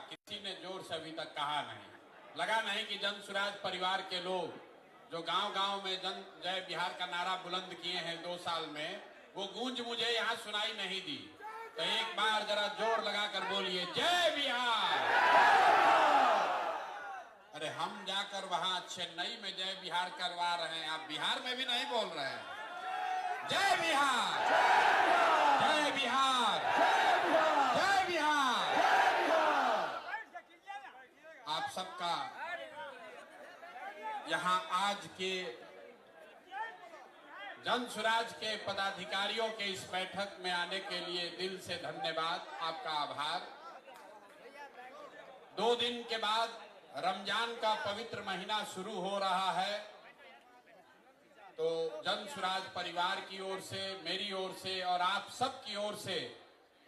किसी ने जोर से अभी तक कहा नहीं, लगा नहीं कि जन स्वराज परिवार के लोग जो गांव-गांव में जन जय बिहार का नारा बुलंद किए हैं 2 साल में, वो गूंज मुझे यहाँ सुनाई नहीं दी। तो एक बार जरा जोर लगाकर बोलिए जय बिहार। अरे हम जाकर वहां चेन्नई में जय बिहार करवा रहे हैं, आप बिहार में भी नहीं बोल रहे हैं। जय बिहार, जय बिहार, जय बिहार। आप सबका यहाँ आज के जन स्वराज के पदाधिकारियों के इस बैठक में आने के लिए दिल से धन्यवाद, आपका आभार। 2 दिन के बाद रमजान का पवित्र महीना शुरू हो रहा है, तो जन स्वराज परिवार की ओर से, मेरी ओर से और आप सब की ओर से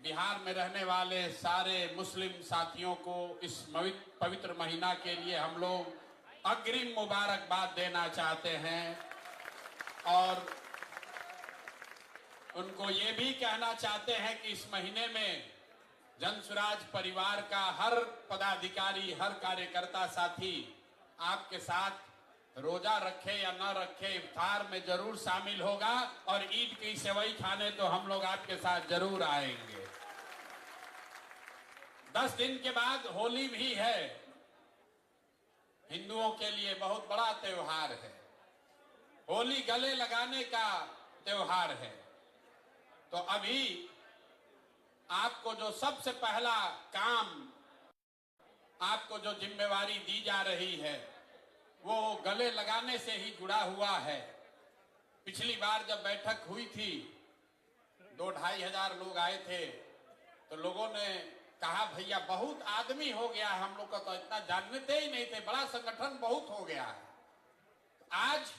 बिहार में रहने वाले सारे मुस्लिम साथियों को इस पवित्र महीना के लिए हम लोग अग्रिम मुबारकबाद देना चाहते हैं और उनको ये भी कहना चाहते हैं कि इस महीने में जन स्वराज परिवार का हर पदाधिकारी, हर कार्यकर्ता साथी आपके साथ रोजा रखे या न रखे इफ्तार में जरूर शामिल होगा और ईद की सेवई खाने तो हम लोग आपके साथ जरूर आएंगे। 10 दिन के बाद होली भी है, हिंदुओं के लिए बहुत बड़ा त्योहार है। होली गले लगाने का त्योहार है। तो अभी आपको जो सबसे पहला काम, आपको जो जिम्मेवारी दी जा रही है वो गले लगाने से ही जुड़ा हुआ है। पिछली बार जब बैठक हुई थी 2-2.5 हजार लोग आए थे, तो लोगों ने कहा भैया बहुत आदमी हो गया, हम लोग का तो इतना जानते ही नहीं थे, बड़ा संगठन बहुत हो गया है। आज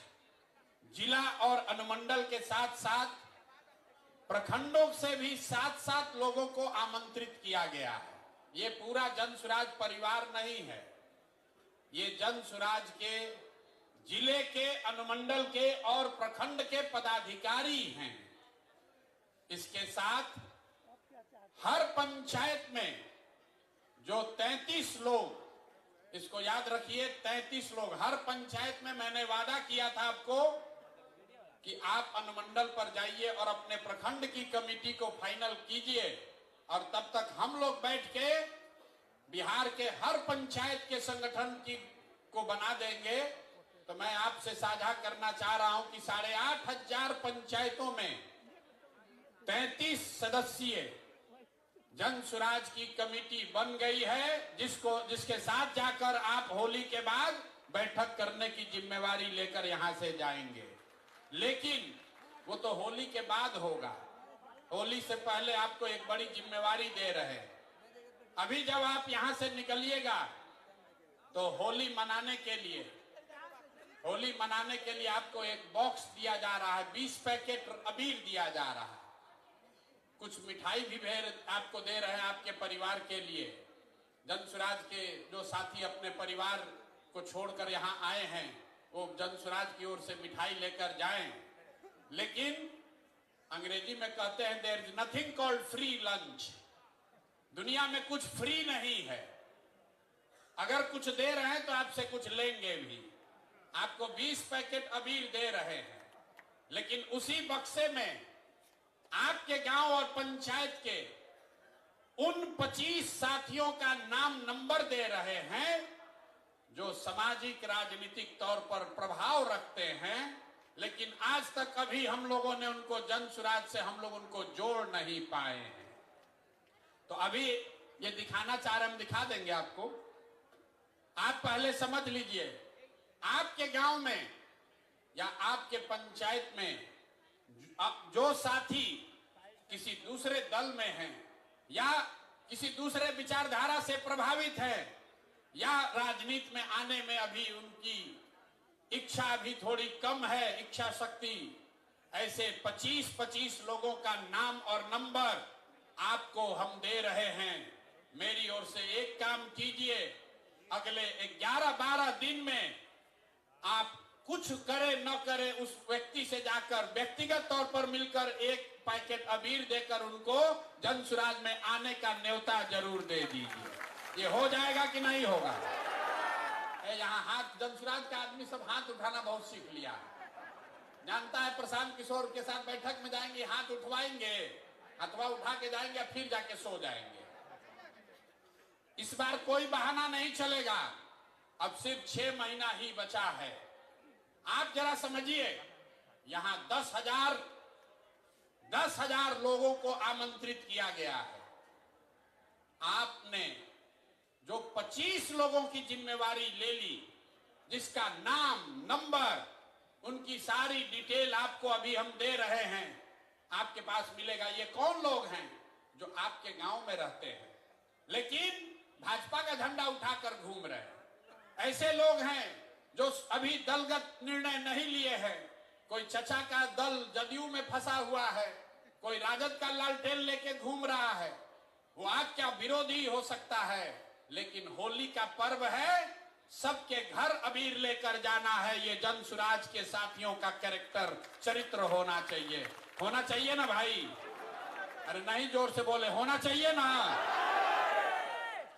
जिला और अनुमंडल के साथ साथ प्रखंडों से भी 7-7 लोगों को आमंत्रित किया गया है। ये पूरा जन स्वराज परिवार नहीं है, ये जन स्वराज के जिले के, अनुमंडल के और प्रखंड के पदाधिकारी हैं। इसके साथ हर पंचायत में जो 33 लोग, इसको याद रखिए 33 लोग हर पंचायत में, मैंने वादा किया था आपको कि आप अनुमंडल पर जाइए और अपने प्रखंड की कमेटी को फाइनल कीजिए और तब तक हम लोग बैठ के बिहार के हर पंचायत के संगठन को बना देंगे। तो मैं आपसे साझा करना चाह रहा हूं कि 8,500 पंचायतों में 33 सदस्यीय जन स्वराज की कमेटी बन गई है, जिसके साथ जाकर आप होली के बाद बैठक करने की जिम्मेवारी लेकर यहां से जाएंगे। लेकिन वो तो होली के बाद होगा, होली से पहले आपको एक बड़ी जिम्मेवारी दे रहे हैं। अभी जब आप यहां से निकलिएगा तो होली मनाने के लिए आपको एक बॉक्स दिया जा रहा है, 20 पैकेट अबीर दिया जा रहा है, कुछ मिठाई भी आपको दे रहे हैं आपके परिवार के लिए। जन स्वराज के जो साथी अपने परिवार को छोड़कर यहाँ आए हैं वो जन स्वराज की ओर से मिठाई लेकर जाएं। लेकिन अंग्रेजी में कहते हैं there is nothing called free lunch. दुनिया में कुछ फ्री नहीं है, अगर कुछ दे रहे हैं तो आपसे कुछ लेंगे भी। आपको 20 पैकेट अबीर दे रहे हैं, लेकिन उसी बक्से में आपके गांव और पंचायत के उन 25 साथियों का नाम नंबर दे रहे हैं जो सामाजिक राजनीतिक तौर पर प्रभाव रखते हैं, लेकिन आज तक कभी हम लोगों ने उनको जन स्वराज से हम लोग उनको जोड़ नहीं पाए हैं। तो अभी ये दिखाना चाह रहे, हम दिखा देंगे आपको। आप पहले समझ लीजिए, आपके गांव में या आपके पंचायत में जो साथी किसी दूसरे दल में हैं या किसी दूसरे विचारधारा से प्रभावित है या राजनीति में आने में अभी उनकी इच्छा भी थोड़ी कम है, इच्छा शक्ति, ऐसे 25-25 लोगों का नाम और नंबर आपको हम दे रहे हैं। मेरी ओर से एक काम कीजिए, अगले 11-12 दिन में आप कुछ करे न करे उस व्यक्ति से जाकर व्यक्तिगत तौर पर मिलकर एक पैकेट अबीर देकर उनको जन स्वराज में आने का न्योता जरूर दे दीजिए। ये हो जाएगा कि नहीं होगा? यहाँ हाथ, जनसुराज का आदमी सब हाथ उठाना बहुत सीख लिया है। जानता है प्रशांत किशोर के साथ बैठक में जाएंगे, हाथ उठवाएंगे, अथवा उठा के जाएंगे, फिर जाके सो जाएंगे। इस बार कोई बहाना नहीं चलेगा। अब सिर्फ 6 महीना ही बचा है। आप जरा समझिए, यहां 10,000 लोगों को आमंत्रित किया गया है। आपने जो 25 लोगों की जिम्मेवारी ले ली, जिसका नाम, नंबर, उनकी सारी डिटेल आपको अभी हम दे रहे हैं, आपके पास मिलेगा। ये कौन लोग हैं? जो आपके गांव में रहते हैं लेकिन भाजपा का झंडा उठाकर घूम रहे हैं। ऐसे लोग हैं जो अभी दलगत निर्णय नहीं लिए हैं। कोई चचा का दल जदयू में फंसा हुआ है, कोई राजद का लालटेन लेके घूम रहा है। वो आपका विरोधी हो सकता है, लेकिन होली का पर्व है, सबके घर अबीर लेकर जाना है। ये जनसुराज के साथियों का कैरेक्टर, चरित्र होना चाहिए। होना चाहिए ना भाई? अरे नहीं, जोर से बोले, होना चाहिए ना?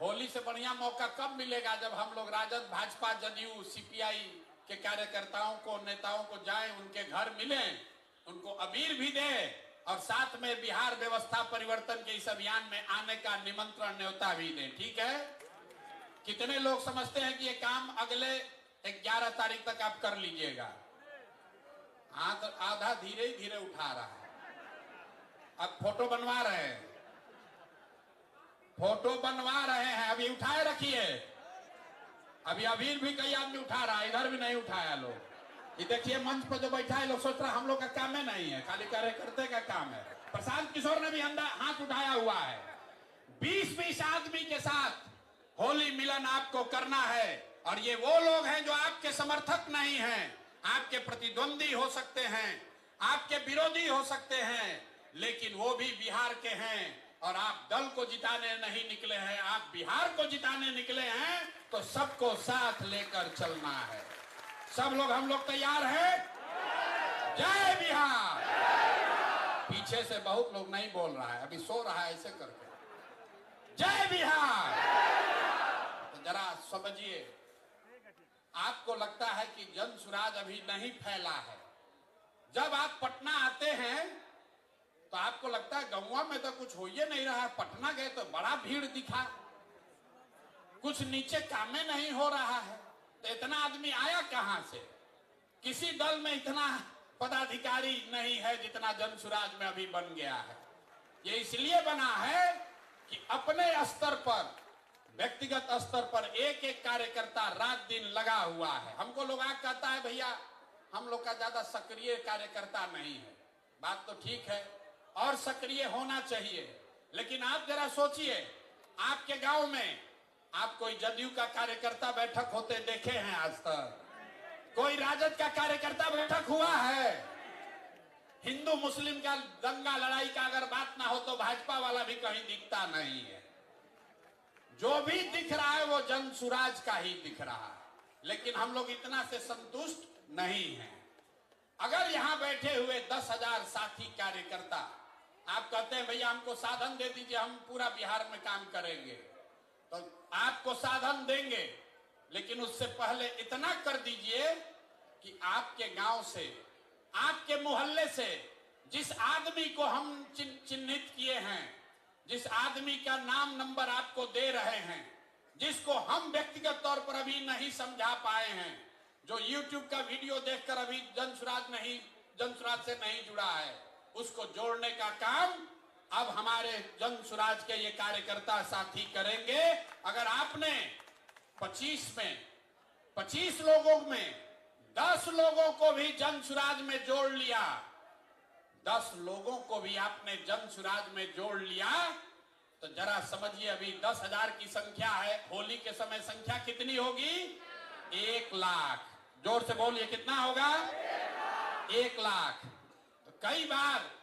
होली से बढ़िया मौका कब मिलेगा? जब हम लोग राजद, भाजपा, जदयू, सीपीआई के कार्यकर्ताओं को, नेताओं को जाएं, उनके घर मिलें, उनको अबीर भी दें और साथ में बिहार व्यवस्था परिवर्तन के इस अभियान में आने का निमंत्रण, न्योता भी दें। ठीक है? कितने लोग समझते हैं कि ये काम अगले 11 तारीख तक आप कर लीजिएगा? हाथ आधा धीरे धीरे उठा रहा है। अब फोटो बनवा रहे हैं, फोटो बनवा रहे हैं, अभी उठाए रखिए। अभी अबीर भी कई आदमी उठा रहा है, इधर भी नहीं उठाया लोग। ये देखिए मंच पर जो बैठा है, लोग सोच रहा हम लोग का काम है, नहीं है, खाली कार्यकर्ते का काम है। प्रशांत किशोर ने भी हाथ उठाया हुआ है। 20-20 आदमी के साथ होली मिलन आपको करना है। और ये वो लोग हैं जो आपके समर्थक नहीं हैं, आपके प्रतिद्वंदी हो सकते हैं, आपके विरोधी हो सकते हैं, लेकिन वो भी बिहार के हैं। और आप दल को जिताने नहीं निकले हैं, आप बिहार को जिताने निकले हैं। तो सबको साथ लेकर चलना है। सब लोग, हम लोग तैयार हैं? जय बिहार। पीछे से बहुत लोग नहीं बोल रहा है, अभी सो रहा है ऐसे करके। जय बिहार। तो जरा समझिए, आपको लगता है कि जनसुराज अभी नहीं फैला है। जब आप पटना आते हैं तो आपको लगता है गौवा में तो कुछ हो ही नहीं रहा है। पटना गए तो बड़ा भीड़ दिखा, कुछ नीचे कामें नहीं हो रहा है। तो इतना आदमी आया कहां से? किसी दल में इतना पदाधिकारी नहीं है जितना जनसुराज में अभी बन गया है। ये इसलिए बना है कि अपने स्तर पर, व्यक्तिगत स्तर पर एक एक कार्यकर्ता रात दिन लगा हुआ है। हमको लोग कहता है भैया हम लोग का ज्यादा सक्रिय कार्यकर्ता नहीं है। बात तो ठीक है, और सक्रिय होना चाहिए, लेकिन आप जरा सोचिए, आपके गांव में आप कोई जदयू का कार्यकर्ता बैठक होते देखे हैं आज तक? कोई राजद का कार्यकर्ता बैठक हुआ है? हिंदू मुस्लिम का दंगा लड़ाई का अगर बात ना हो तो भाजपा वाला भी कहीं दिखता नहीं है। जो भी दिख रहा है वो जनसुराज का ही दिख रहा है। लेकिन हम लोग इतना से संतुष्ट नहीं हैं। अगर यहां बैठे हुए 10,000 साथी कार्यकर्ता आप कहते हैं भैया हमको साधन दे दीजिए, हम पूरा बिहार में काम करेंगे, तो आपको साधन देंगे, लेकिन उससे पहले इतना कर दीजिए कि आपके गांव से, आपके मोहल्ले से जिस आदमी को हम चिन्हित किए हैं, जिस आदमी का नाम नंबर आपको दे रहे हैं, जिसको हम व्यक्तिगत तौर पर अभी नहीं समझा पाए हैं, जो YouTube का वीडियो देखकर अभी जनसुराज से नहीं जुड़ा है, उसको जोड़ने का काम अब हमारे जनसुराज के ये कार्यकर्ता साथी करेंगे। अगर आपने 25 लोगों में 10 लोगों को भी जनसुराज में जोड़ लिया, 10 लोगों को भी आपने जनसुराज में जोड़ लिया, तो जरा समझिए अभी 10,000 की संख्या है, होली के समय संख्या कितनी होगी? 1 लाख। जोर से बोलिए, कितना होगा? 1 लाख। तो कई बार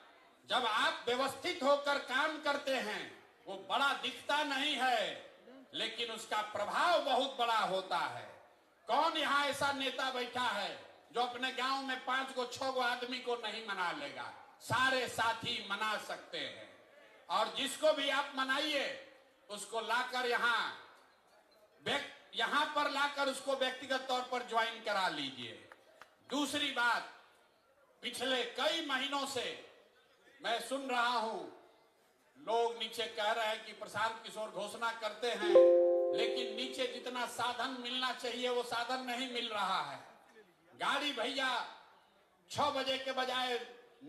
जब आप व्यवस्थित होकर काम करते हैं वो बड़ा दिखता नहीं है, लेकिन उसका प्रभाव बहुत बड़ा होता है। कौन यहाँ ऐसा नेता बैठा है जो अपने गांव में 5 गो 6 गो आदमी को नहीं मना लेगा? सारे साथी मना सकते हैं। और जिसको भी आप मनाइए उसको लाकर यहाँ यहां पर लाकर उसको व्यक्तिगत तौर पर ज्वाइन करा लीजिए। दूसरी बात, पिछले कई महीनों से मैं सुन रहा हूं, लोग नीचे कह रहे हैं कि प्रशांत किशोर घोषणा करते हैं, लेकिन नीचे जितना साधन मिलना चाहिए वो साधन नहीं मिल रहा है। गाड़ी भैया 6 बजे के बजाय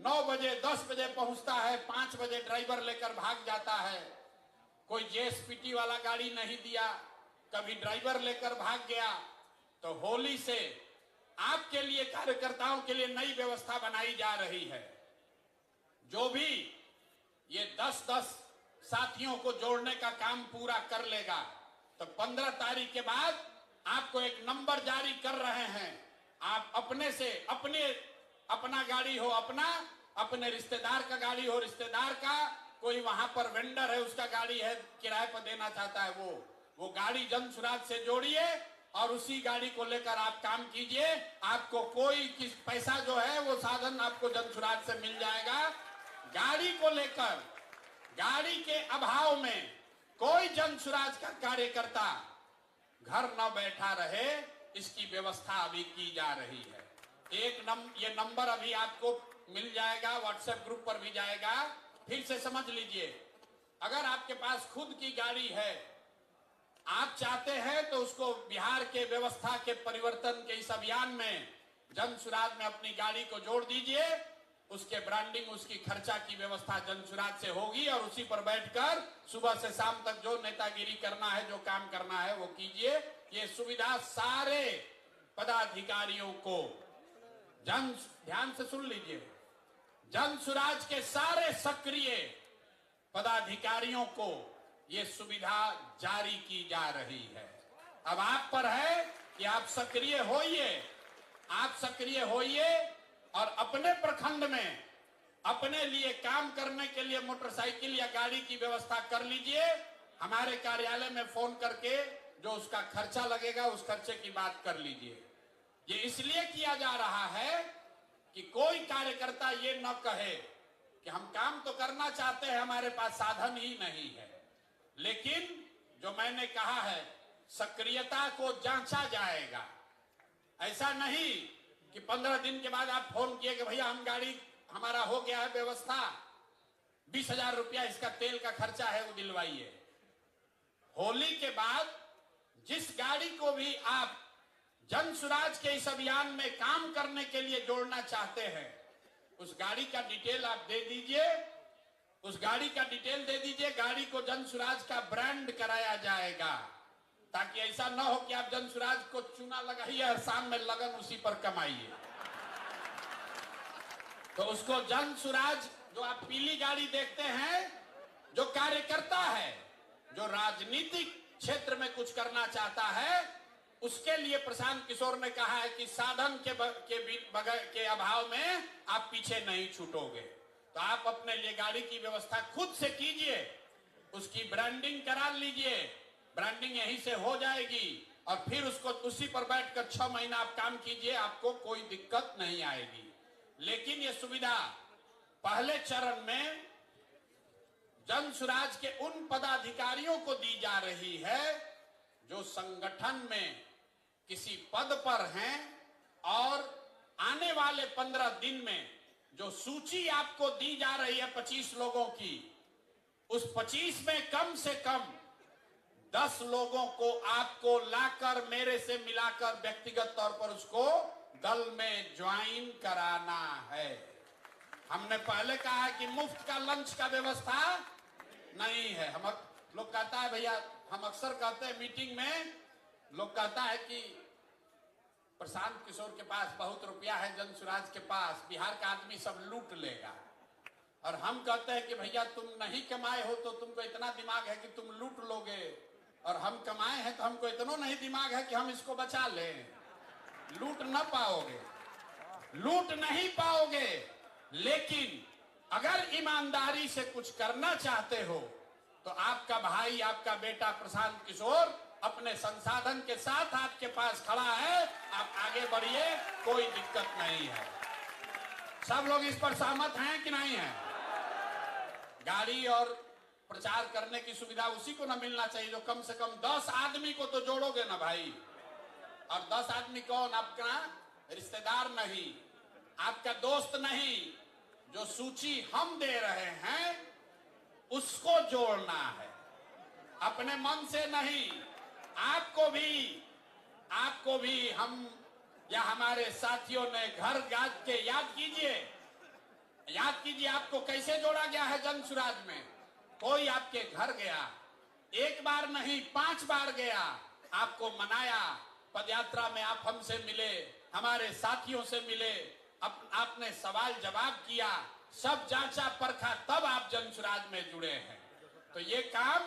9 बजे 10 बजे पहुंचता है, 5 बजे ड्राइवर लेकर भाग जाता है। कोई जेएसपीटी वाला गाड़ी नहीं दिया, कभी ड्राइवर लेकर भाग गया। तो होली से आपके लिए, कार्यकर्ताओं के लिए नई व्यवस्था बनाई जा रही है। जो भी ये 10-10 साथियों को जोड़ने का काम पूरा कर लेगा, तो 15 तारीख के बाद आपको एक नंबर जारी कर रहे हैं। आप अपने से अपना गाड़ी हो अपने रिश्तेदार का गाड़ी हो रिश्तेदार का, कोई वहां पर वेंडर है उसका गाड़ी है किराए पर देना चाहता है, वो गाड़ी जन सुराज से जोड़िए और उसी गाड़ी को लेकर आप काम कीजिए। आपको कोई किस पैसा जो है वो साधन आपको जन सुराज से मिल जाएगा। गाड़ी को लेकर, गाड़ी के अभाव में कोई जन सुराज का कार्यकर्ता घर न बैठा रहे, इसकी व्यवस्था अभी की जा रही है। ये नंबर अभी आपको मिल जाएगा, व्हाट्सएप ग्रुप पर भी जाएगा। फिर से समझ लीजिए, अगर आपके पास खुद की गाड़ी है, आप चाहते हैं तो उसको बिहार के व्यवस्था के परिवर्तन के इस अभियान में जन सुराज में अपनी गाड़ी को जोड़ दीजिए। उसके ब्रांडिंग, उसकी खर्चा की व्यवस्था जन सुराज से होगी और उसी पर बैठकर सुबह से शाम तक जो नेतागिरी करना है, जो काम करना है वो कीजिए। ये सुविधा सारे पदाधिकारियों को, ध्यान से सुन लीजिए, जन सुराज के सारे सक्रिय पदाधिकारियों को ये सुविधा जारी की जा रही है। अब आप पर है कि आप सक्रिय होइए और अपने प्रखंड में अपने लिए काम करने के लिए मोटरसाइकिल या गाड़ी की व्यवस्था कर लीजिए। हमारे कार्यालय में फोन करके जो उसका खर्चा लगेगा उस खर्चे की बात कर लीजिए। ये इसलिए किया जा रहा है कि कोई कार्यकर्ता ये न कहे कि हम काम तो करना चाहते हैं, हमारे पास साधन ही नहीं है। लेकिन जो मैंने कहा है, सक्रियता को जांचा जाएगा। ऐसा नहीं कि 15 दिन के बाद आप फोन किए कि भैया हम गाड़ी, हमारा हो गया है व्यवस्था, 20,000 रुपया इसका तेल का खर्चा है वो दिलवाइए। होली के बाद जिस गाड़ी को भी आप जन सुराज के इस अभियान में काम करने के लिए जोड़ना चाहते हैं, उस गाड़ी का डिटेल आप दे दीजिए, गाड़ी को जन सुराज का ब्रांड कराया जाएगा, ताकि ऐसा न हो कि आप जन सुराज को चूना लगाइए और शाम में लगन उसी पर कमाइए। तो उसको जन सुराज, जो आप पीली गाड़ी देखते हैं, जो कार्यकर्ता है, जो राजनीतिक क्षेत्र में कुछ करना चाहता है, उसके लिए प्रशांत किशोर ने कहा है कि साधन के अभाव में आप पीछे नहीं छूटोगे। तो आप अपने लिए गाड़ी की व्यवस्था खुद से कीजिए, उसकी ब्रांडिंग करा लीजिए, ब्रांडिंग यहीं से हो जाएगी और फिर उसको उसी पर बैठकर 6 महीना आप काम कीजिए, आपको कोई दिक्कत नहीं आएगी। लेकिन ये सुविधा पहले चरण में जन सुराज के उन पदाधिकारियों को दी जा रही है जो संगठन में किसी पद पर हैं और आने वाले 15 दिन में जो सूची आपको दी जा रही है 25 लोगों की, उस 25 में कम से कम 10 लोगों को आपको लाकर मेरे से मिलाकर व्यक्तिगत तौर पर उसको दल में ज्वाइन कराना है। हमने पहले कहा है कि मुफ्त का लंच का व्यवस्था नहीं है। हम लोग कहता है भैया, हम अक्सर कहते हैं मीटिंग में, लोग कहता है कि प्रशांत किशोर के पास बहुत रुपया है, जन सुराज के पास बिहार का आदमी सब लूट लेगा। और हम कहते हैं कि भैया तुम नहीं कमाए हो तो तुमको इतना दिमाग है कि तुम लूट लोगे, और हम कमाए हैं तो हमको इतना नहीं दिमाग है कि हम इसको बचा लें। लूट नहीं पाओगे। लेकिन अगर ईमानदारी से कुछ करना चाहते हो तो आपका भाई, आपका बेटा प्रशांत किशोर अपने संसाधन के साथ आपके पास खड़ा है। आप आगे बढ़िए, कोई दिक्कत नहीं है। सब लोग इस पर सहमत हैं कि नहीं है? गाड़ी और प्रचार करने की सुविधा उसी को ना मिलना चाहिए जो कम से कम 10 आदमी को तो जोड़ोगे ना भाई। और 10 आदमी कौन? आपका रिश्तेदार नहीं, आपका दोस्त नहीं, जो सूची हम दे रहे हैं उसको जोड़ना है, अपने मन से नहीं। आपको भी हम या हमारे साथियों ने घर जाग के याद कीजिए आपको कैसे जोड़ा गया है जन सुराज में। कोई आपके घर गया, एक बार नहीं 5 बार गया, आपको मनाया, पदयात्रा में आप हमसे मिले, हमारे साथियों से मिले, आपने सवाल जवाब किया, सब जांचा परखा, तब आप जन सुराज में जुड़े हैं। तो ये काम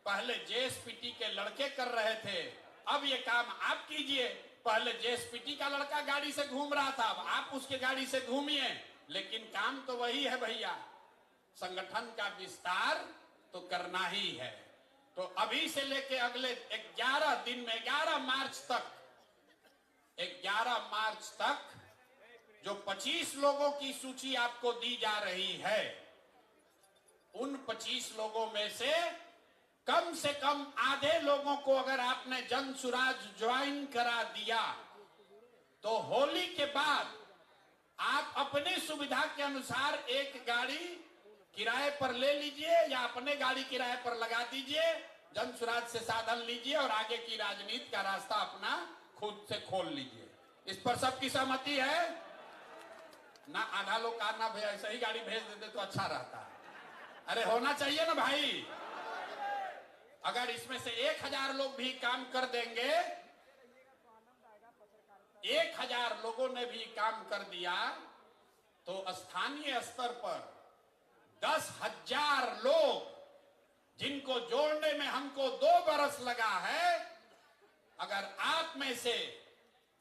पहले जेएसपीटी के लड़के कर रहे थे, अब ये काम आप कीजिए। पहले जेएसपीटी का लड़का गाड़ी से घूम रहा था, अब आप उसके गाड़ी से घूमिए, लेकिन काम तो वही है भैया, संगठन का विस्तार तो करना ही है। तो अभी से लेके अगले 11 दिन में 11 मार्च तक जो 25 लोगों की सूची आपको दी जा रही है, उन 25 लोगों में से कम आधे लोगों को अगर आपने जन सुराज ज्वाइन करा दिया तो होली के बाद आप अपनी सुविधा के अनुसार एक गाड़ी किराए पर ले लीजिए या अपने गाड़ी किराए पर लगा दीजिए, जन सुराज से साधन लीजिए और आगे की राजनीति का रास्ता अपना खुद से खोल लीजिए। इस पर सबकी सहमति है ना? आधा लोग का ना भैया ऐसे ही गाड़ी भेज देते तो अच्छा रहता है। अरे होना चाहिए ना भाई। अगर इसमें से 1000 लोग भी काम कर देंगे, 1000 लोगों ने भी काम कर दिया तो स्थानीय स्तर पर 10,000 लोग जिनको जोड़ने में हमको 2 बरस लगा है, अगर आप में से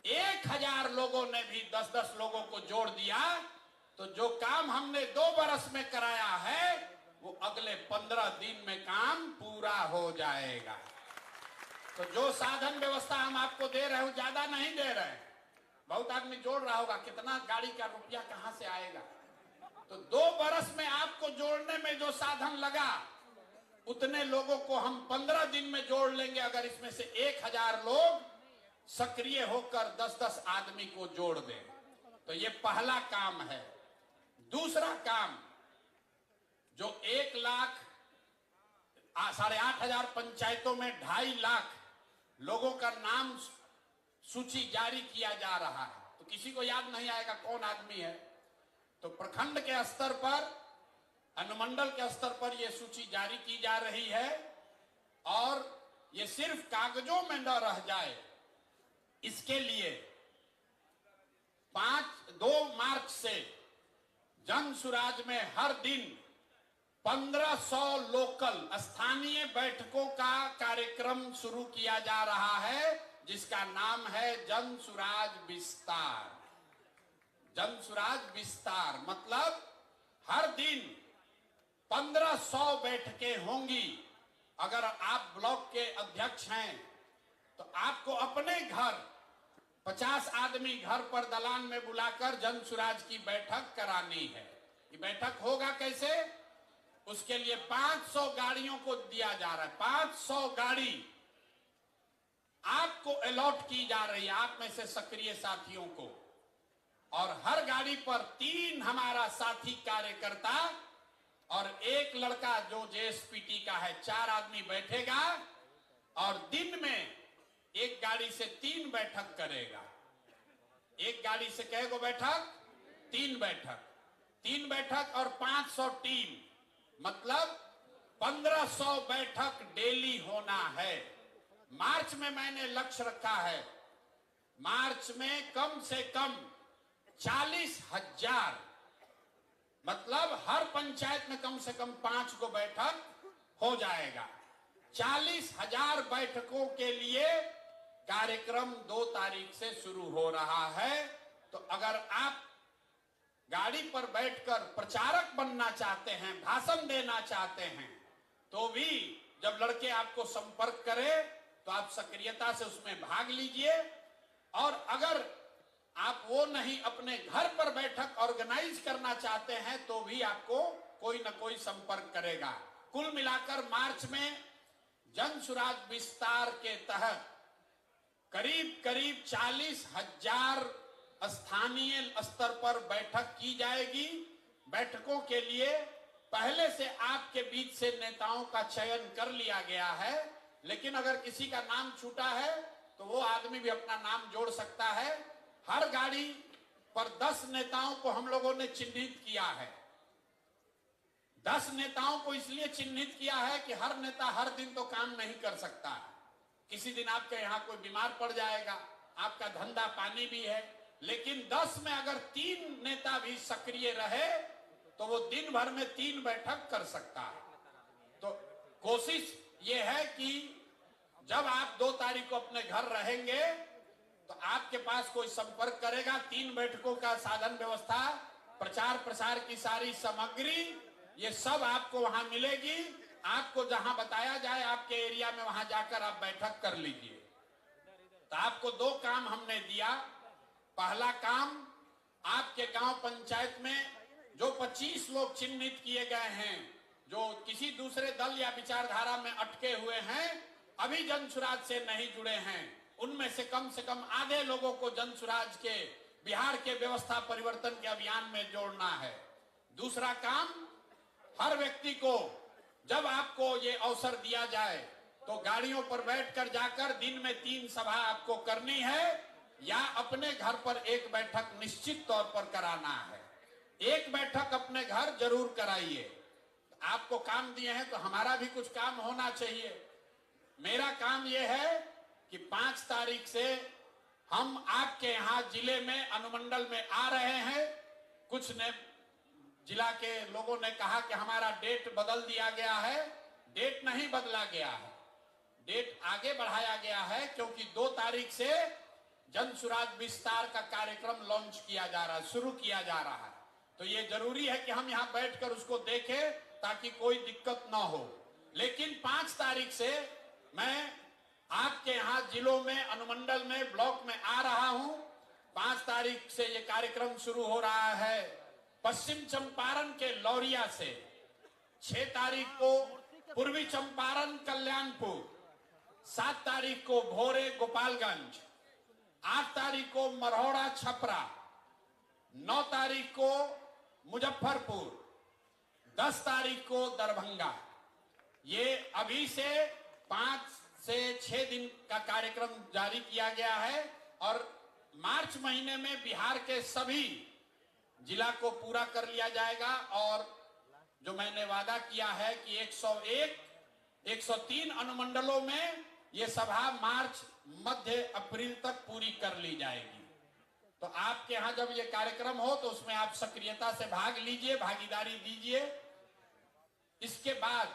1000 लोगों ने भी 10-10 लोगों को जोड़ दिया तो जो काम हमने 2 बरस में कराया है वो अगले 15 दिन में काम पूरा हो जाएगा। तो जो साधन व्यवस्था हम आपको दे रहे हो ज्यादा नहीं दे रहे हैं। बहुत आदमी जोड़ रहा होगा, कितना गाड़ी का रुपया कहां से आएगा? तो 2 बरस में आपको जोड़ने में जो साधन लगा उतने लोगों को हम 15 दिन में जोड़ लेंगे, अगर इसमें से 1000 लोग सक्रिय होकर 10-10 आदमी को जोड़ दें। तो ये पहला काम है। दूसरा काम, जो 8,500 पंचायतों में 2.5 लाख लोगों का नाम सूची जारी किया जा रहा है, तो किसी को याद नहीं आएगा कौन आदमी है। तो प्रखंड के स्तर पर, अनुमंडल के स्तर पर यह सूची जारी की जा रही है और ये सिर्फ कागजों में न रह जाए, इसके लिए 2 मार्च से जन सुराज में हर दिन 1500 लोकल स्थानीय बैठकों का कार्यक्रम शुरू किया जा रहा है, जिसका नाम है जन सुराज विस्तार। जन सुराज विस्तार मतलब हर दिन 1500 बैठकें होंगी। अगर आप ब्लॉक के अध्यक्ष हैं तो आपको अपने घर 50 आदमी घर पर दलान में बुलाकर जन सुराज की बैठक करानी है। ये बैठक होगा कैसे? उसके लिए 500 गाड़ियों को दिया जा रहा है। 500 गाड़ी आपको अलॉट की जा रही है, आप में से सक्रिय साथियों को, और हर गाड़ी पर 3 हमारा साथी कार्यकर्ता और 1 लड़का जो जेएसपीटी का है, 4 आदमी बैठेगा और दिन में एक गाड़ी से 3 बैठक करेगा। एक गाड़ी से कै गो बैठक? 3 बैठक। 3 बैठक और 500 टीम, मतलब 1500 बैठक डेली होना है। मार्च में मैंने लक्ष्य रखा है, मार्च में कम से कम 40,000, मतलब हर पंचायत में कम से कम 5 को बैठक हो जाएगा। 40,000 बैठकों के लिए कार्यक्रम 2 तारीख से शुरू हो रहा है। तो अगर आप गाड़ी पर बैठकर प्रचारक बनना चाहते हैं, भाषण देना चाहते हैं, तो भी जब लड़के आपको संपर्क करें तो आप सक्रियता से उसमें भाग लीजिए। और अगर आप वो नहीं, अपने घर पर बैठक ऑर्गेनाइज करना चाहते हैं, तो भी आपको कोई ना कोई संपर्क करेगा। कुल मिलाकर मार्च में जन सुराज विस्तार के तहत करीब करीब 40,000 स्थानीय स्तर पर बैठक की जाएगी। बैठकों के लिए पहले से आपके बीच से नेताओं का चयन कर लिया गया है, लेकिन अगर किसी का नाम छूटा है तो वो आदमी भी अपना नाम जोड़ सकता है। हर गाड़ी पर 10 नेताओं को हम लोगों ने चिन्हित किया है। 10 नेताओं को इसलिए चिन्हित किया है कि हर नेता हर दिन तो काम नहीं कर सकता है। किसी दिन आपके यहाँ कोई बीमार पड़ जाएगा, आपका धंधा पानी भी है, लेकिन 10 में अगर 3 नेता भी सक्रिय रहे तो वो दिन भर में 3 बैठक कर सकता है। तो कोशिश ये है कि जब आप 2 तारीख को अपने घर रहेंगे तो आपके पास कोई संपर्क करेगा, 3 बैठकों का साधन व्यवस्था, प्रचार प्रसार की सारी सामग्री, ये सब आपको वहां मिलेगी। आपको जहां बताया जाए आपके एरिया में वहां जाकर आप बैठक कर लीजिए। तो आपको 2 काम हमने दिया। पहला काम, आपके गांव पंचायत में जो 25 लोग चिन्हित किए गए हैं, जो किसी दूसरे दल या विचारधारा में अटके हुए हैं, अभी जनसुराज से नहीं जुड़े हैं, उनमें से कम आधे लोगों को जनसुराज के बिहार के व्यवस्था परिवर्तन के अभियान में जोड़ना है। दूसरा काम, हर व्यक्ति को जब आपको ये अवसर दिया जाए तो गाड़ियों पर बैठकर जाकर दिन में 3 सभा आपको करनी है या अपने घर पर एक बैठक निश्चित तौर पर कराना है। एक बैठक अपने घर जरूर कराइए। आपको काम दिए हैं तो हमारा भी कुछ काम होना चाहिए। मेरा काम यह है कि 5 तारीख से हम आपके यहाँ जिले में अनुमंडल में आ रहे हैं। कुछ ने जिला के लोगों ने कहा कि हमारा डेट बदल दिया गया है। डेट नहीं बदला गया है, डेट आगे बढ़ाया गया है, क्योंकि 2 तारीख से जनसुराज विस्तार का कार्यक्रम लॉन्च किया जा रहा है, शुरू किया जा रहा है। तो ये जरूरी है कि हम यहाँ बैठकर उसको देखें ताकि कोई दिक्कत ना हो। लेकिन 5 तारीख से मैं आपके यहाँ जिलों में, अनुमंडल में, ब्लॉक में आ रहा हूं। 5 तारीख से ये कार्यक्रम शुरू हो रहा है पश्चिम चंपारण के लौरिया से। 6 तारीख को पूर्वी चंपारण कल्याणपुर, 7 तारीख को भोरे गोपालगंज, 8 तारीख को मरौड़ा छपरा, 9 तारीख को मुजफ्फरपुर, 10 तारीख को दरभंगा। ये अभी से 5 से 6 दिन का कार्यक्रम जारी किया गया है और मार्च महीने में बिहार के सभी जिला को पूरा कर लिया जाएगा। और जो मैंने वादा किया है कि 101, 103 अनुमंडलों में ये सभा मार्च मध्य अप्रैल तक पूरी कर ली जाएगी। तो आपके यहाँ जब ये कार्यक्रम हो तो उसमें आप सक्रियता से भाग लीजिए, भागीदारी दीजिए। इसके बाद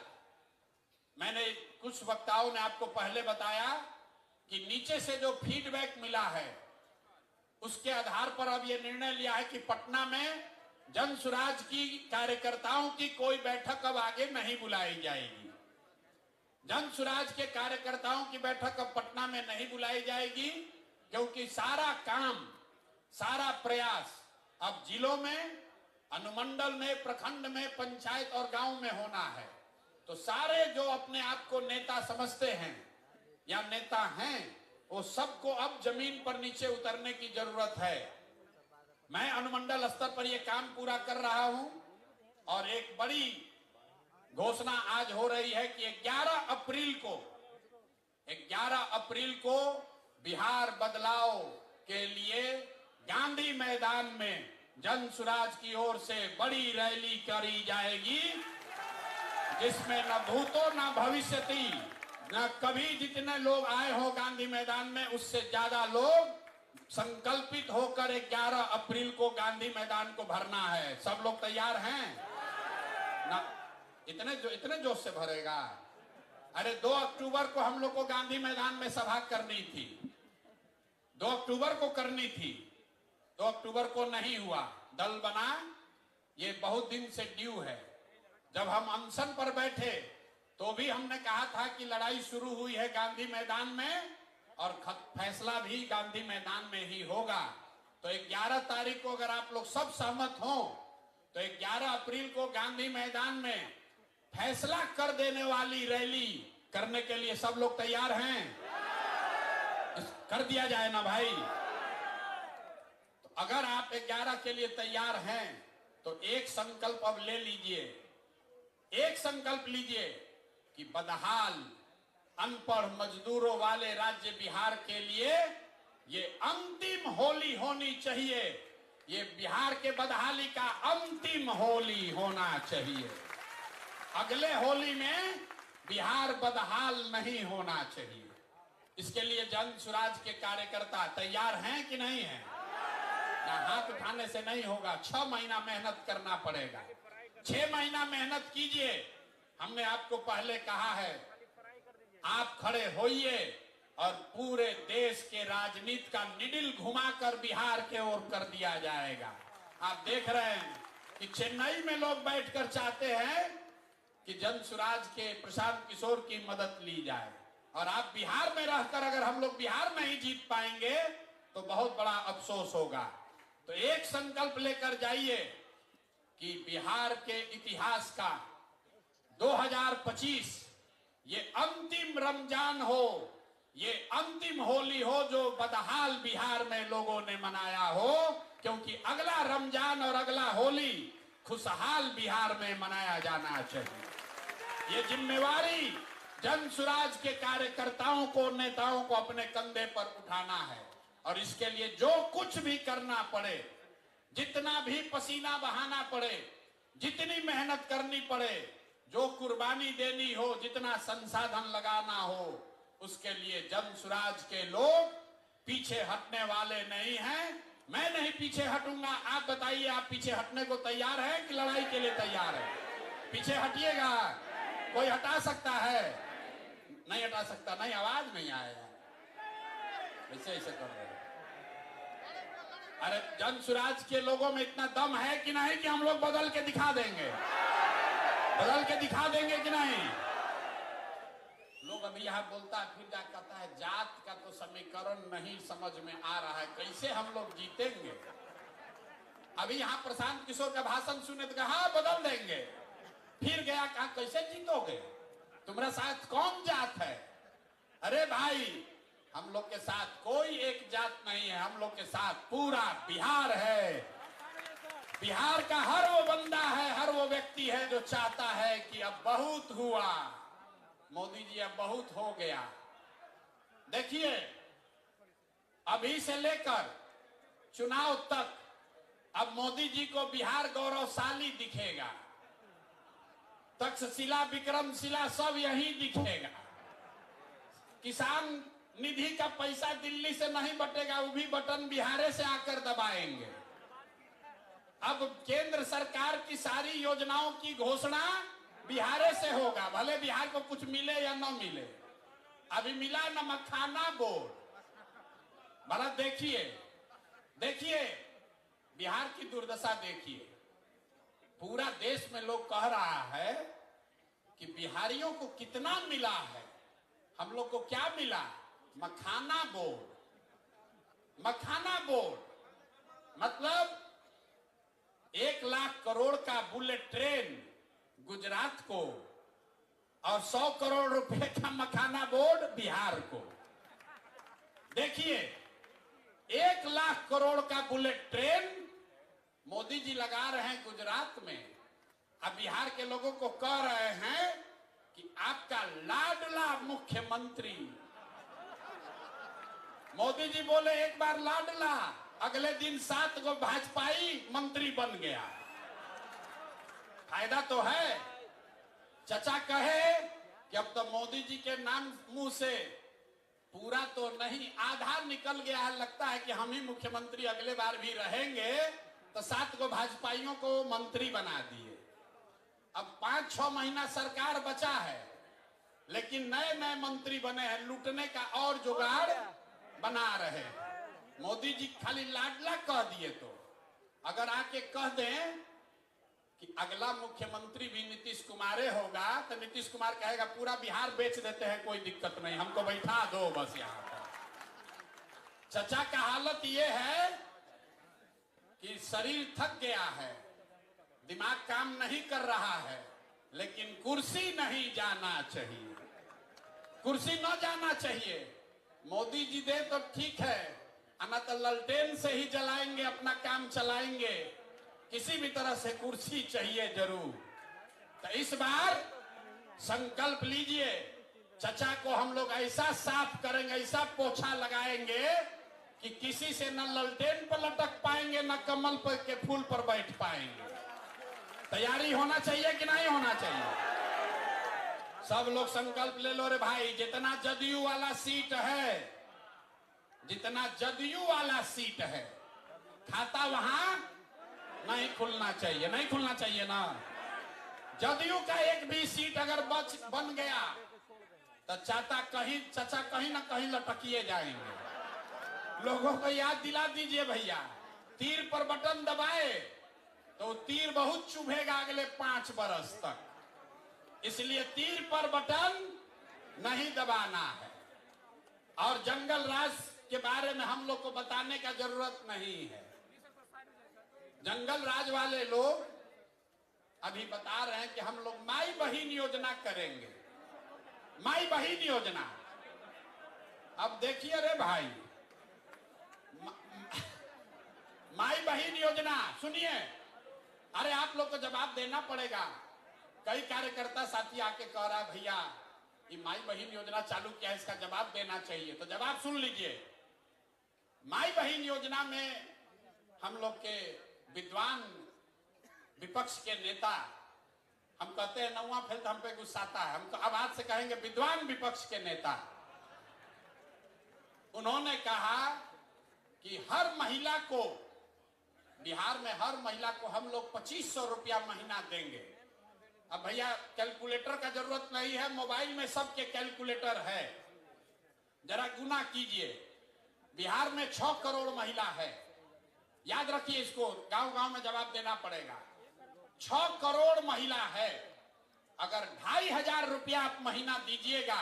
मैंने कुछ वक्ताओं ने आपको पहले बताया कि नीचे से जो फीडबैक मिला है उसके आधार पर अब ये निर्णय लिया है कि पटना में जनसुराज की कार्यकर्ताओं की कोई बैठक अब आगे नहीं बुलाई जाएगी। जनसुराज के कार्यकर्ताओं की बैठक अब पटना में नहीं बुलाई जाएगी, क्योंकि सारा काम, सारा प्रयास अब जिलों में, अनुमंडल में, प्रखंड में, पंचायत और गांव में होना है। तो सारे जो अपने आप को नेता समझते हैं या नेता हैं, वो सबको अब जमीन पर नीचे उतरने की जरूरत है। मैं अनुमंडल स्तर पर यह काम पूरा कर रहा हूं और एक बड़ी घोषणा आज हो रही है कि 11 अप्रैल को बिहार बदलाव के लिए गांधी मैदान में जनसुराज की ओर से बड़ी रैली करी जाएगी, जिसमें न भूतो न भविष्यति, न कभी जितने लोग आए हो गांधी मैदान में उससे ज्यादा लोग संकल्पित होकर 11 अप्रैल को गांधी मैदान को भरना है। सब लोग तैयार हैं ना? इतने जोश से भरेगा। अरे 2 अक्टूबर को हम लोग को गांधी मैदान में सभा करनी थी, 2 अक्टूबर को करनी थी, 2 अक्टूबर को नहीं हुआ। दल बना, ये बहुत दिन से ड्यू है। जब हम अनशन पर बैठे तो भी हमने कहा था कि लड़ाई शुरू हुई है गांधी मैदान में और फैसला भी गांधी मैदान में ही होगा। तो 11 तारीख को अगर आप लोग सब सहमत हो तो 11 अप्रैल को गांधी मैदान में फैसला कर देने वाली रैली करने के लिए सब लोग तैयार हैं? कर दिया जाए ना भाई। तो अगर आप 11 के लिए तैयार हैं तो एक संकल्प अब ले लीजिए, एक संकल्प लीजिए कि बदहाल अनपढ़ मजदूरों वाले राज्य बिहार के लिए ये अंतिम होली होनी चाहिए। ये बिहार के बदहाली का अंतिम होली होना चाहिए। अगले होली में बिहार बदहाल नहीं होना चाहिए। इसके लिए जन स्वराज के कार्यकर्ता तैयार हैं कि नहीं हैं? ना हाथ उठाने से नहीं होगा, 6 महीना मेहनत करना पड़ेगा। 6 महीना मेहनत कीजिए। हमने आपको पहले कहा है, आप खड़े होइए और पूरे देश के राजनीति का निडिल घुमाकर बिहार के ओर कर दिया जाएगा। आप देख रहे हैं कि चेन्नई में लोग बैठकर चाहते हैं कि जन स्वराज के प्रशांत किशोर की मदद ली जाए, और आप बिहार में रहकर अगर हम लोग बिहार नहीं जीत पाएंगे तो बहुत बड़ा अफसोस होगा। तो एक संकल्प लेकर जाइए कि बिहार के इतिहास का 2025 ये अंतिम रमजान हो, ये अंतिम होली हो जो बदहाल बिहार में लोगों ने मनाया हो, क्योंकि अगला रमजान और अगला होली खुशहाल बिहार में मनाया जाना चाहिए। ये जिम्मेवारी जन स्वराज के कार्यकर्ताओं को, नेताओं को अपने कंधे पर उठाना है, और इसके लिए जो कुछ भी करना पड़े, जितना भी पसीना बहाना पड़े, जितनी मेहनत करनी पड़े, जो कुर्बानी देनी हो, जितना संसाधन लगाना हो, उसके लिए जन स्वराज के लोग पीछे हटने वाले नहीं हैं। मैं नहीं पीछे हटूंगा। आप बताइए, आप पीछे हटने को तैयार हैं कि लड़ाई के लिए तैयार है? पीछे हटिएगा। कोई हटा सकता है? नहीं हटा सकता। नहीं, आवाज नहीं आएगा। ऐसे ऐसे कर रहे हैं। अरे जन स्वराज के लोगों में इतना दम है कि नहीं कि हम लोग बदल के दिखा देंगे? बदल के दिखा देंगे कि नहीं? लोग अभी यहाँ बोलता है, फिर क्या कहता है, जात का तो समीकरण नहीं समझ में आ रहा है, कैसे हम लोग जीतेंगे? अभी यहाँ प्रशांत किशोर का भाषण सुने तो कहा बदल देंगे, फिर गया कहा कैसे जीतोगे, तुम्हारा साथ कौन जात है? अरे भाई, हम लोग के साथ कोई एक जात नहीं है, हम लोग के साथ पूरा बिहार है। बिहार का हर वो बंदा है, हर वो व्यक्ति है जो चाहता है कि अब बहुत हुआ मोदी जी, अब बहुत हो गया। देखिए, अभी से लेकर चुनाव तक अब मोदी जी को बिहार गौरवशाली दिखेगा। तक्षशिला, विक्रमशिला सब यही दिखेगा। किसान निधि का पैसा दिल्ली से नहीं बटेगा, वो भी बटन बिहार से आकर दबाएंगे। अब केंद्र सरकार की सारी योजनाओं की घोषणा बिहार से होगा, भले बिहार को कुछ मिले या न मिले। अभी मिला न मखाना बोर्ड। भला देखिए, देखिए बिहार की दुर्दशा देखिए। पूरा देश में लोग कह रहा है कि बिहारियों को कितना मिला है, हम लोग को क्या मिला? मखाना बोर्ड। मखाना बोर्ड मतलब 1 लाख करोड़ का बुलेट ट्रेन गुजरात को और 100 करोड़ रुपए का मखाना बोर्ड बिहार को। देखिए, 1 लाख करोड़ का बुलेट ट्रेन मोदी जी लगा रहे हैं गुजरात में। अब बिहार के लोगों को कह रहे हैं कि आपका लाडला मुख्यमंत्री, मोदी जी बोले एक बार लाडला, अगले दिन 7 गो भाजपाई मंत्री बन गया। फायदा तो है। चचा कहे कि अब तो मोदी जी के नाम मुंह से पूरा तो नहीं, आधा निकल गया है, लगता है कि हम ही मुख्यमंत्री अगले बार भी रहेंगे, तो 7 गो भाजपाइयों को मंत्री बना दिए। अब 5-6 महीना सरकार बचा है, लेकिन नए नए मंत्री बने हैं, लूटने का और जुगाड़ बना रहे हैं। मोदी जी खाली लाडला कह दिए, तो अगर आके कह दें कि अगला मुख्यमंत्री भी नीतीश कुमार होगा, तो नीतीश कुमार कहेगा पूरा बिहार बेच देते हैं, कोई दिक्कत नहीं, हमको बैठा दो बस यहाँ पर। चचा का हालत ये है कि शरीर थक गया है, दिमाग काम नहीं कर रहा है, लेकिन कुर्सी नहीं जाना चाहिए, कुर्सी न जाना चाहिए। मोदी जी दे तो ठीक है, ना तो ललटेन से ही जलाएंगे, अपना काम चलाएंगे। किसी भी तरह से कुर्सी चाहिए जरूर। तो इस बार संकल्प लीजिए, चचा को हम लोग ऐसा साफ करेंगे, ऐसा पोछा लगाएंगे कि किसी से न ललटेन पर लटक पाएंगे, न कमल पर के फूल पर बैठ पाएंगे। तैयारी होना चाहिए कि नहीं होना चाहिए? सब लोग संकल्प ले लो रे भाई। जितना जदयू वाला सीट है, जितना जदयू वाला सीट है, खाता वहां नहीं खुलना चाहिए, नहीं खुलना चाहिए ना। जदयू का एक भी सीट अगर बन गया तो चचा कहीं ना कहीं लटकिए जाएंगे। लोगों को याद दिला दीजिए भैया, तीर पर बटन दबाए तो तीर बहुत चुभेगा अगले 5 बरस तक। इसलिए तीर पर बटन नहीं दबाना है। और जंगल राज के बारे में हम लोग को बताने का जरूरत नहीं है। जंगल राज वाले लोग अभी बता रहे हैं कि हम लोग माई बहिन योजना करेंगे, माई बहिन योजना। अब देखिए रे भाई, माई बहिन योजना सुनिए। अरे आप लोग को जवाब देना पड़ेगा। कई कार्यकर्ता साथी आके कह रहा है भैया ये माई बहिन योजना चालू किया है, इसका जवाब देना चाहिए। तो जवाब सुन लीजिए। माई बहिन योजना में हम लोग के विद्वान विपक्ष के नेता, हम कहते हैं नौवा फेल तो हम पे गुस्साता है, हमको अब आज से कहेंगे विद्वान विपक्ष के नेता, उन्होंने कहा कि हर महिला को, बिहार में हर महिला को हम लोग 2500 रुपया महीना देंगे। अब भैया कैलकुलेटर का जरूरत नहीं है, मोबाइल में सबके कैलकुलेटर है। जरा गुना कीजिए, बिहार में 6 करोड़ महिला है। याद रखिए इसको, गांव गांव में जवाब देना पड़ेगा। 6 करोड़ महिला है। अगर 2500 रुपया आप महीना दीजिएगा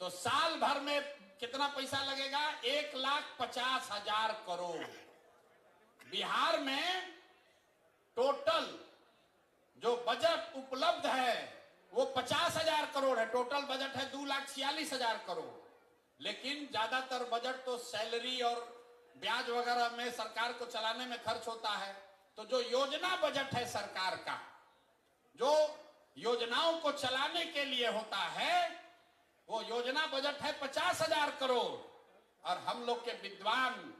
तो साल भर में कितना पैसा लगेगा? 1,50,000 करोड़। बिहार में टोटल जो बजट उपलब्ध है वो 50,000 करोड़ है। टोटल बजट है 2,46,000 करोड़। लेकिन ज्यादातर बजट तो सैलरी और ब्याज वगैरह में सरकार को चलाने में खर्च होता है। तो जो योजना बजट है सरकार का, जो योजनाओं को चलाने के लिए होता है, वो योजना बजट है 50,000 करोड़। और हम लोग के विद्वान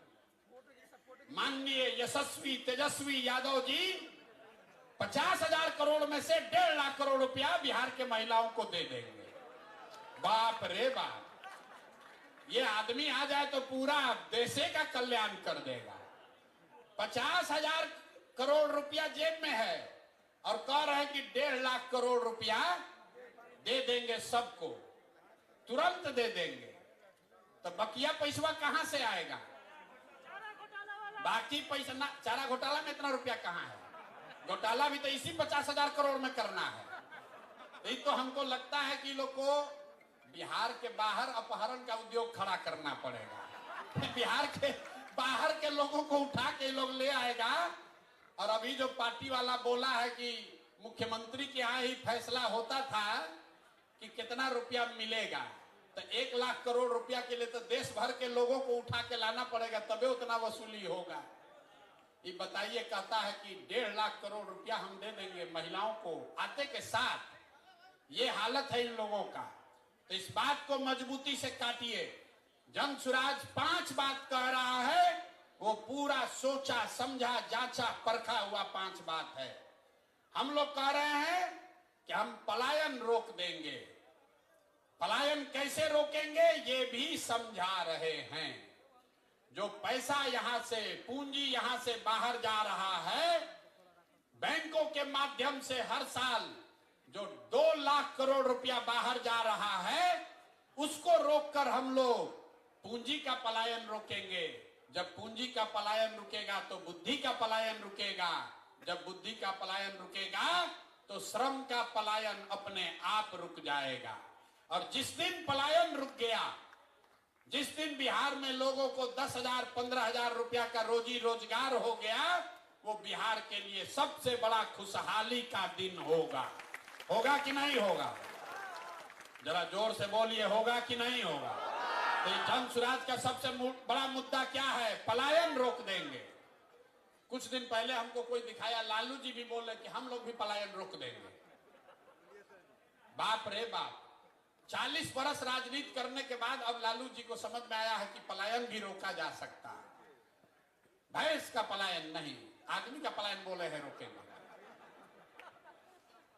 माननीय यशस्वी तेजस्वी यादव जी 50,000 करोड़ में से 1.5 लाख करोड़ रुपया बिहार के महिलाओं को दे देंगे। बाप रे बाप, ये आदमी आ जाए तो पूरा देश का कल्याण कर देगा। 50,000 करोड़ रुपया जेब में है और कह रहे हैं कि 1.5 लाख करोड़ रुपया दे देंगे सबको, तुरंत दे देंगे। तो बकिया पैसा कहां से आएगा? बाकी पैसा ना, चारा घोटाला में इतना रुपया कहां है? घोटाला भी तो इसी 50,000 करोड़ में करना है। तो तो हमको लगता है कि लोग को बिहार के बाहर अपहरण का उद्योग खड़ा करना पड़ेगा। बिहार के बाहर के लोगों को उठा के लोग ले आएगा। और अभी जो पार्टी वाला बोला है कि मुख्यमंत्री के यहाँ ही फैसला होता था कि कितना रुपया मिलेगा, तो 1 लाख करोड़ रुपया के लिए तो देश भर के लोगों को उठा के लाना पड़ेगा, तबे उतना वसूली होगा। ये बताइए, कहता है कि 1.5 लाख करोड़ रुपया हम दे देंगे महिलाओं को आते के साथ। ये हालत है इन लोगों का। तो इस बात को मजबूती से काटिए। जनसुराज 5 बात कह रहा है, वो पूरा सोचा समझा जांचा परखा हुआ 5 बात है। हम लोग कह रहे हैं कि हम पलायन रोक देंगे। पलायन कैसे रोकेंगे ये भी समझा रहे हैं। जो पैसा यहां से, पूंजी यहां से बाहर जा रहा है, बैंकों के माध्यम से हर साल जो 2 लाख करोड़ रुपया बाहर जा रहा है, उसको रोककर हम लोग पूंजी का पलायन रोकेंगे। जब पूंजी का पलायन रुकेगा तो बुद्धि का पलायन रुकेगा। जब बुद्धि का पलायन रुकेगा तो श्रम का पलायन अपने आप रुक जाएगा। और जिस दिन पलायन रुक गया, जिस दिन बिहार में लोगों को 10,000 15,000 रुपया का रोजी रोजगार हो गया, वो बिहार के लिए सबसे बड़ा खुशहाली का दिन होगा। होगा कि नहीं होगा? जरा जोर से बोलिए, होगा कि नहीं होगा? तो जन सुराज का सबसे बड़ा मुद्दा क्या है? पलायन रोक देंगे। कुछ दिन पहले हमको कोई दिखाया, लालू जी भी बोले कि हम लोग भी पलायन रोक देंगे। बाप रे बाप, 40 बरस राजनीति करने के बाद अब लालू जी को समझ में आया है कि पलायन भी रोका जा सकता है। भैंस का पलायन नहीं, आदमी का पलायन बोले हैं रोकेंगे।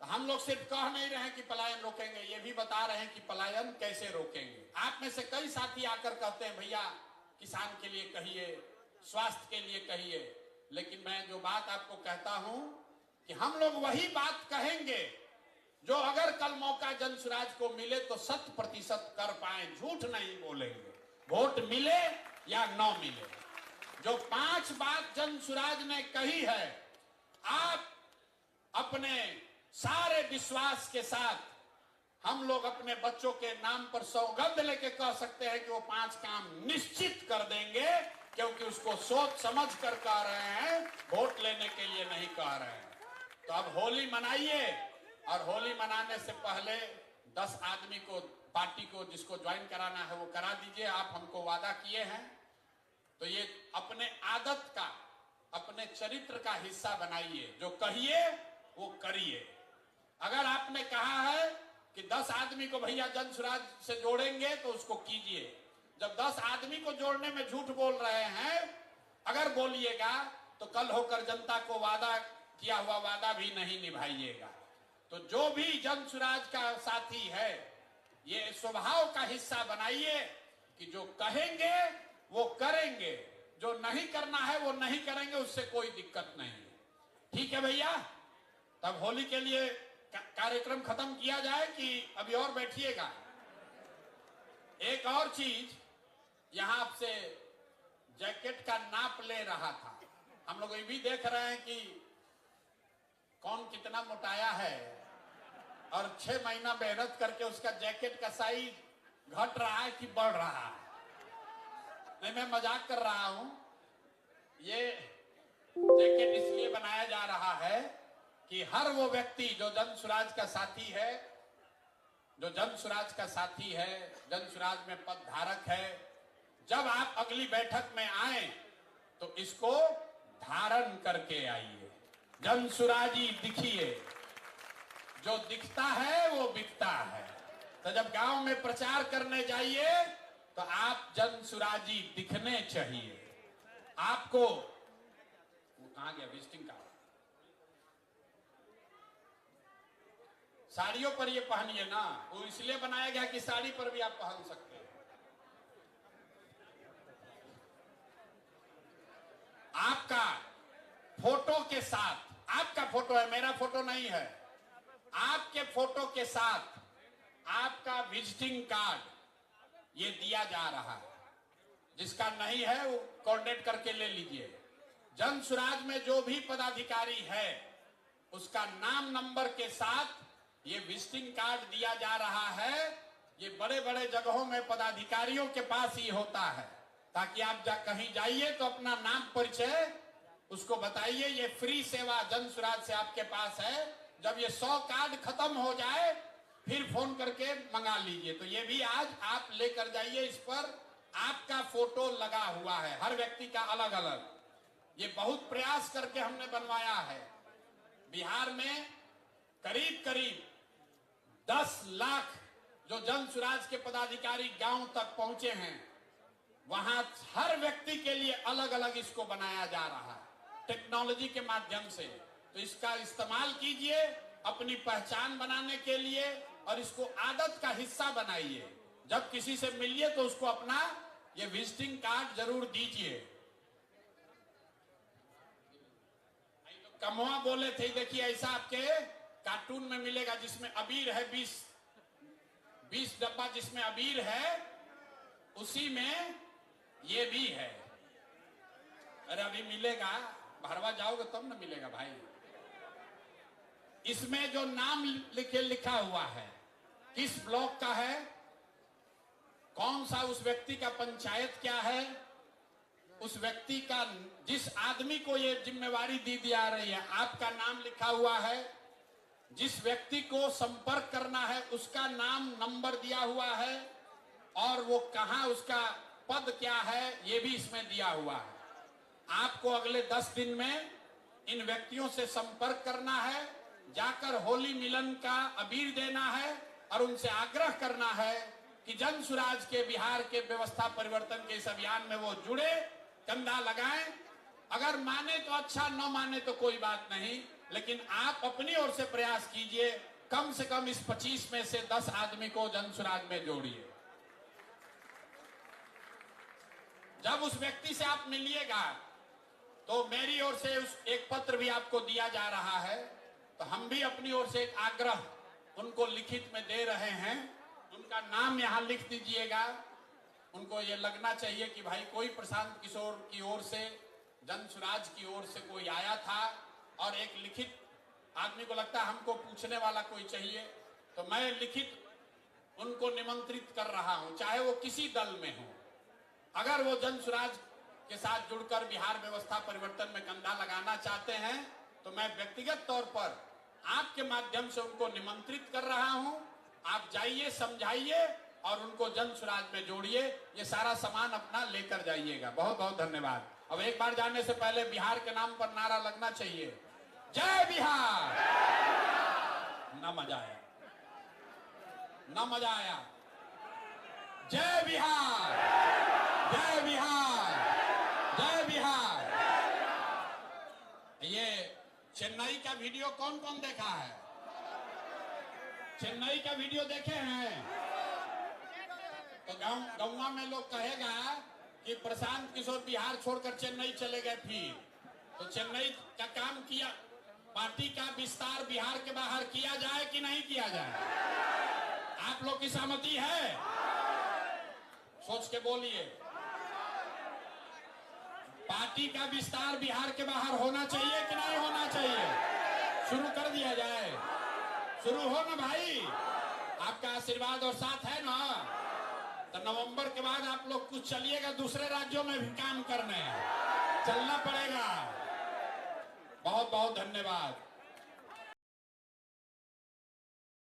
तो हम लोग सिर्फ कह नहीं रहे हैं कि पलायन रोकेंगे, ये भी बता रहे हैं कि पलायन कैसे रोकेंगे। आप में से कई साथी आकर कहते हैं भैया किसान के लिए कहिए, स्वास्थ्य के लिए कहिए, लेकिन मैं जो बात आपको कहता हूं कि हम लोग वही बात कहेंगे जो अगर कल मौका जन सुराज को मिले तो 100% कर पाए, झूठ नहीं बोलेंगे। वोट मिले या न मिले, जो 5 बात जन सुराज ने कही है, आप अपने सारे विश्वास के साथ हम लोग अपने बच्चों के नाम पर सौगंध लेके कह सकते हैं कि वो 5 काम निश्चित कर देंगे, क्योंकि उसको सोच समझ कर कह रहे हैं, वोट लेने के लिए नहीं कह रहे हैं। तो अब होली मनाइए, और होली मनाने से पहले 10 आदमी को, पार्टी को जिसको ज्वाइन कराना है वो करा दीजिए। आप हमको वादा किए हैं, तो ये अपने आदत का, अपने चरित्र का हिस्सा बनाइए। जो कहिए वो करिए। अगर आपने कहा है कि 10 आदमी को भैया जन सुराज से जोड़ेंगे तो उसको कीजिए। जब 10 आदमी को जोड़ने में झूठ बोल रहे हैं, अगर बोलिएगा तो कल होकर जनता को वादा किया हुआ वादा भी नहीं निभाइएगा। तो जो भी जन सुराज का साथी है, ये स्वभाव का हिस्सा बनाइए कि जो कहेंगे वो करेंगे, जो नहीं करना है वो नहीं करेंगे, उससे कोई दिक्कत नहीं। ठीक है भैया? तब होली के लिए कार्यक्रम खत्म किया जाए कि अभी और बैठिएगा? एक और चीज, यहां आपसे जैकेट का नाप ले रहा था। हम लोग ये भी देख रहे हैं कि कौन कितना मोटाया है, और 6 महीना मेहनत करके उसका जैकेट का साइज घट रहा है कि बढ़ रहा है। नहीं, मैं मजाक कर रहा हूं। ये जैकेट इसलिए बनाया जा रहा है कि हर वो व्यक्ति जो जन सुराज का साथी है, जो जन सुराज का साथी है, जन सुराज में पद धारक है, जब आप अगली बैठक में आए तो इसको धारण करके आइए। जन सुराजी दिखिए, जो दिखता है वो बिकता है। तो जब गांव में प्रचार करने जाइए तो आप जन सुराजी दिखने चाहिए। आपको वो कहां गया विजिटिंग कार्ड? साड़ियों पर ये पहनिए ना, वो इसलिए बनाया गया कि साड़ी पर भी आप पहन सकते हैं। आपका फोटो के साथ, आपका फोटो है, मेरा फोटो नहीं है, आपके फोटो के साथ आपका विजिटिंग कार्ड ये दिया जा रहा है। जिसका नहीं है वो कोऑर्डिनेट करके ले लीजिए। जन सुराज में जो भी पदाधिकारी है उसका नाम नंबर के साथ ये विजिटिंग कार्ड दिया जा रहा है। ये बड़े बड़े जगहों में पदाधिकारियों के पास ही होता है, ताकि आप कहीं जाइए तो अपना नाम परिचय उसको बताइए। ये फ्री सेवा जन सुराज से आपके पास है। जब ये 100 कार्ड खत्म हो जाए फिर फोन करके मंगा लीजिए। तो ये भी आज आप लेकर जाइए। इस पर आपका फोटो लगा हुआ है, हर व्यक्ति का अलग अलग। ये बहुत प्रयास करके हमने बनवाया है। बिहार में करीब करीब 10 लाख जो जन सुराज के पदाधिकारी गांव तक पहुंचे हैं, वहां हर व्यक्ति के लिए अलग अलग इसको बनाया जा रहा है टेक्नोलॉजी के माध्यम से। तो इसका इस्तेमाल कीजिए अपनी पहचान बनाने के लिए, और इसको आदत का हिस्सा बनाइए। जब किसी से मिलिए तो उसको अपना ये विजिटिंग कार्ड जरूर दीजिए। कमवा बोले थे, देखिए ऐसा आपके कार्टून में मिलेगा जिसमें अबीर है, 20 डब्बा जिसमें अबीर है, उसी में ये भी है। अरे अभी मिलेगा, भरवा जाओगे तब ना मिलेगा भाई। इसमें जो नाम लिखा हुआ है, किस ब्लॉक का है, कौन सा उस व्यक्ति का पंचायत क्या है, उस व्यक्ति का, जिस आदमी को ये जिम्मेवारी दी जा रही है, आपका नाम लिखा हुआ है, जिस व्यक्ति को संपर्क करना है उसका नाम, नंबर दिया हुआ है और वो कहां, उसका पद क्या है ये भी इसमें दिया हुआ है। आपको अगले 10 दिन में इन व्यक्तियों से संपर्क करना है, जाकर होली मिलन का अबीर देना है और उनसे आग्रह करना है कि जन सुराज के बिहार के व्यवस्था परिवर्तन के इस अभियान में वो जुड़े, कंधा लगाएं। अगर माने तो अच्छा, न माने तो कोई बात नहीं, लेकिन आप अपनी ओर से प्रयास कीजिए, कम से कम इस 25 में से 10 आदमी को जन सुराज में जोड़िए। जब उस व्यक्ति से आप मिलिएगा तो मेरी ओर से उस एक पत्र भी आपको दिया जा रहा है, तो हम भी अपनी ओर से एक आग्रह उनको लिखित में दे रहे हैं। उनका नाम यहां लिख दीजिएगा। उनको ये लगना चाहिए कि भाई कोई प्रशांत किशोर की ओर से, जन सुराज की ओर से कोई आया था और एक लिखित, आदमी को लगता है हमको पूछने वाला कोई चाहिए, तो मैं लिखित उनको निमंत्रित कर रहा हूं, चाहे वो किसी दल में हो। अगर वो जन सुराज के साथ जुड़कर बिहार व्यवस्था परिवर्तन में कंधा लगाना चाहते हैं तो मैं व्यक्तिगत तौर पर आपके माध्यम से उनको निमंत्रित कर रहा हूं। आप जाइए, समझाइए और उनको जन सुराज में जोड़िए। ये सारा सामान अपना लेकर जाइएगा। बहुत बहुत धन्यवाद। अब एक बार जाने से पहले बिहार के नाम पर नारा लगना चाहिए, जय बिहार। ना मजा आया, ना मजा आया। जय बिहार, जय बिहार, जय बिहार। ये चेन्नई का वीडियो कौन कौन देखा है? चेन्नई का वीडियो देखे हैं? तो गाँव में लोग कहेगा कि प्रशांत किशोर बिहार छोड़कर चेन्नई चले गए। फिर तो चेन्नई का काम किया, पार्टी का विस्तार बिहार के बाहर किया जाए कि नहीं किया जाए? आप लोग की सहमति है? सोच के बोलिए। पार्टी का विस्तार बिहार के बाहर होना चाहिए कि नहीं होना चाहिए? शुरू कर दिया जाए। शुरू हो ना भाई, आपका आशीर्वाद और साथ है ना? तो नवंबर के बाद आप लोग कुछ चलिएगा, दूसरे राज्यों में भी काम करने चलना पड़ेगा। बहुत बहुत धन्यवाद।